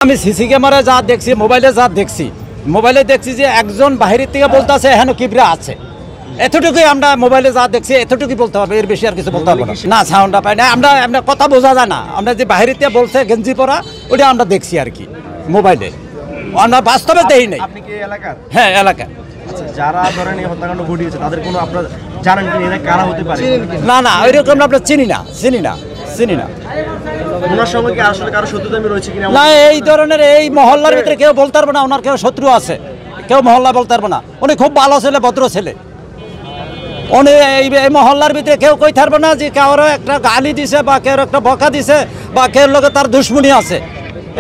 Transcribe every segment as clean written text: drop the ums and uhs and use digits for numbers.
আমি সিসি ক্যামেরায় যা দেখছি, মোবাইলে দেখছি যে একজন বাহিরের থেকে বলতেছে এখানে কিবরা আছে, এতটুকুই আমরা মোবাইলে যা দেখছি এতটুকুই বলতে হবে, এর বেশি আর কিছু বলতে হবে না। সাউন্ডটা পাই না আমরা কথা বোঝা যায় না, আমরা যে বাহিরের থেকে বলছে গেঞ্জি পরা ওটা আমরা দেখছি আর কি মোবাইলে, আমরা বাস্তবে দেখি নাই। আপনি কি এলাকার? হ্যাঁ এলাকা। আচ্ছা, যারা ধরেন এই হত্যাকাণ্ড ঘটিয়েছে তাদের কোনো আপনারা জানেন কি এরা কারা হতে পারে? না ওইরকম আমরা চিনি না। ওনার সঙ্গে কি আসলে কারো শত্রুতা রয়েছে কিনা? না, এই ধরনের এই মহল্লার ভিতরে কেউ বলতে পারবে না ওনার কেউ শত্রু আছে, কেউ মহল্লা বলতে পারবে না। উনি খুব ভালো ছেলে, ভদ্র ছেলে। উনি এই মহল্লার ভিতরে কেউ কই থাকবে না যে কারো একটা গালি দিছে বা কেউ একটা বকা দিছে বা কেউ লোকে তার দুশ্মনী আছে।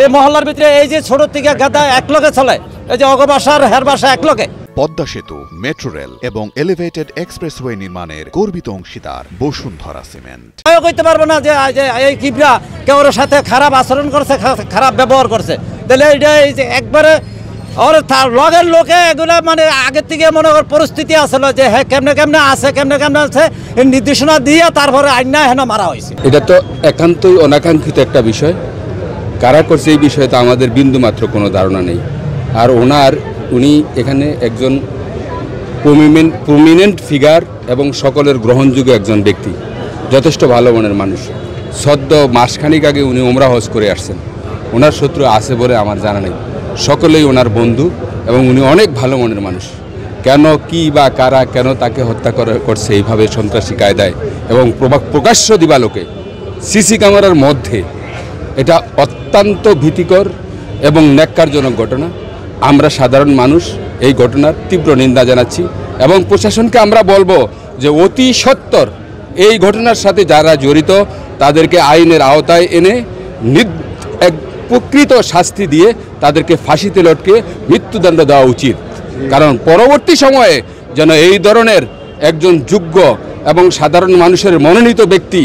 এই মহল্লার ভিতরে এই যে ছোট থেকে গাদা এক লোকে চলে, এই যে অগবাসার হের বাসা এক লোকে। পদ্মা সেতু, মেট্রো রেল এবং এলিভেটেড এক্সপ্রেসওয়ে নির্মাণের গর্বিত অংশীদার বসুন্ধরা সিমেন্ট। কেউ কইতে পারবো না যে এই কিবরা কেউ ওর সাথে খারাপ আচরণ করছে, খারাপ ব্যবহার করছে। তাহলে এইটা এই যে একবারে ওর তার লগের লোকে এগুলো মানে আগের থেকে মনে কর পরিস্থিতি আসলে যে হ্যাঁ কেমনে আছে এই নির্দেশনা দিয়ে তারপরে আইনা হেন মারা হয়েছে। এটা তো একান্তই অনাকাঙ্ক্ষিত একটা বিষয়। কারা করছে এই বিষয়ে তো আমাদের বিন্দু মাত্র কোনো ধারণা নেই। আর উনি এখানে একজন প্রমিনেন্ট ফিগার এবং সকলের গ্রহণযোগ্য একজন ব্যক্তি, যথেষ্ট ভালো মনের মানুষ। সদ্য মাসখানিক আগে উনি উমরা হজ করে আসছেন। ওনার শত্রু আছে বলে আমার জানা নেই, সকলেই ওনার বন্ধু এবং উনি অনেক ভালো মনের মানুষ। কেন কি বা কারা কেন তাকে হত্যা করছে এইভাবে সন্ত্রাসী কায়দায় এবং প্রকাশ্য দিবালোকে সিসি ক্যামেরার মধ্যে, এটা অত্যন্ত ভীতিকর এবং ন্যাক্কারজনক ঘটনা। আমরা সাধারণ মানুষ এই ঘটনার তীব্র নিন্দা জানাচ্ছি এবং প্রশাসনকে আমরা বলবো যে অতি সত্বর এই ঘটনার সাথে যারা জড়িত তাদেরকে আইনের আওতায় এনে এক প্রকৃত শাস্তি দিয়ে তাদেরকে ফাঁসিতে লটকে মৃত্যুদণ্ড দেওয়া উচিত। কারণ পরবর্তী সময়ে যেন এই ধরনের একজন যোগ্য এবং সাধারণ মানুষের মনোনীত ব্যক্তি,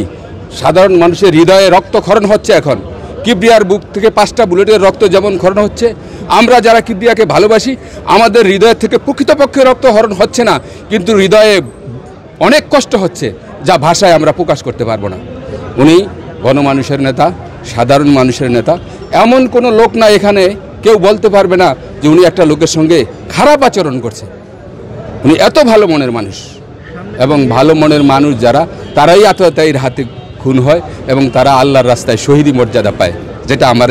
সাধারণ মানুষের হৃদয়ে রক্তক্ষরণ হচ্ছে। এখন কিবরিয়ার বুক থেকে 5টা বুলেটের রক্ত যেমন ক্ষরণ হচ্ছে, আমরা যারা কিবরিয়াকে ভালোবাসি আমাদের হৃদয়ের থেকে প্রকৃতপক্ষে রক্তক্ষরণ হচ্ছে না, কিন্তু হৃদয়ে অনেক কষ্ট হচ্ছে যা ভাষায় আমরা প্রকাশ করতে পারবো না। উনি গণমানুষের নেতা, সাধারণ মানুষের নেতা, এমন কোনো লোক না এখানে কেউ বলতে পারবে না যে উনি একটা লোকের সঙ্গে খারাপ আচরণ করছে। উনি এত ভালো মনের মানুষ এবং ভালো মনের মানুষ যারা তারাই আততায়ীর হাতে খুন হয় এবং তারা আল্লাহর রাস্তায় শহীদি মর্যাদা পায়, যেটা আমার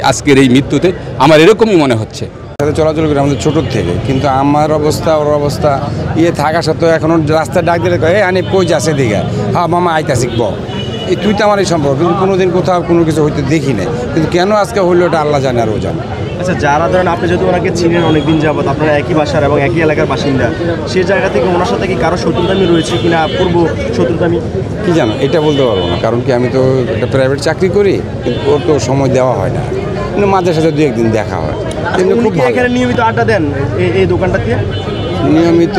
আজকের এই মৃত্যুতে আমার এরকমই মনে হচ্ছে। চলাচল করি আমাদের ছোটোর থেকে, কিন্তু আমার অবস্থা ওর অবস্থা থাকা সত্ত্বেও এখনও রাস্তায় ডাক দিলে কয়ে আনি কই যাচ্ছে দিঘা, হ্যাঁ মামা আইতা শিখব, এই তুই তো আমার এই সম্পর্ক, কিন্তু কোনোদিন কোথাও কোনো কিছু হইতে দেখি নাই। কিন্তু কেন আজকে হইলো এটা আল্লাহ জানে আর ও জানে। আচ্ছা, যারা ধরেন আপনি যেহেতু ওনাকে চিনেন অনেকদিন যাবত, আপনারা একই বাসার এবং একই এলাকার বাসিন্দা, সেই জায়গা থেকে ওনার সাথে কি কারো শত্রুতামি রয়েছে কিনা, পূর্ব শত্রুতামি কি জানো এটা বলতে পারবো না, কারণ কি আমি তো একটা প্রাইভেট চাকরি করি, কিন্তু ওর তো সময় দেওয়া হয় না, কিন্তু মাঝে সাথে 2-1 দিন দেখা হয়। খুব এখানে নিয়মিত আড্ডা দেন এই দোকানটা দিয়ে? নিয়মিত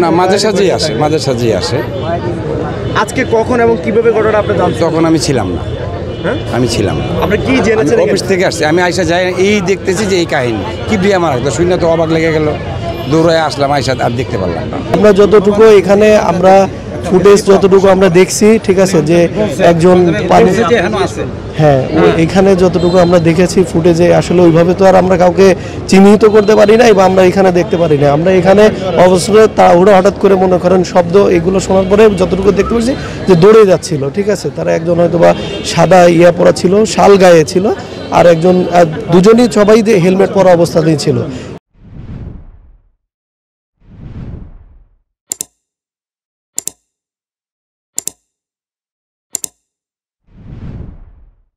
না, মাঝে সাঝেই আসে। আজকে কখন এবং কিভাবে ঘটনা আপনি জানতেন? তখন আমি ছিলাম না। আমি ছিলাম না। আপনি কি জেনেছেন? অফিস থেকে আসছি, আমি আইসা যাই এই দেখতেছি যে এই কাহিনী কি বিয়ে আমার তো শুনে তো অবাক লেগে গেল, দৌড়ায় আসলাম, আইসা আর দেখতে পারলাম না। আমরা যতটুকু এখানে আমরা ফুটেজ যতটুকু আমরা দেখছি, ঠিক আছে, যে একজন হ্যাঁ এখানে যতটুকু আমরা দেখেছি ফুটেজে, আসলে ওইভাবে তো আর আমরা কাউকে চিহ্নিত করতে পারি নাই বা আমরা এখানে দেখতে পারি না। আমরা এখানে অবসরে তাড়াহুড়ো হঠাৎ করে মনে করেন শব্দ এগুলো শোনার পরে যতটুকু দেখতে পাচ্ছি যে দৌড়ে যাচ্ছিল, ঠিক আছে। তারা একজন হয়তো বা সাদা পরা ছিল, শাল গায়ে ছিল, আর একজন দুজনই সবাই হেলমেট পরা অবস্থাতেই ছিল।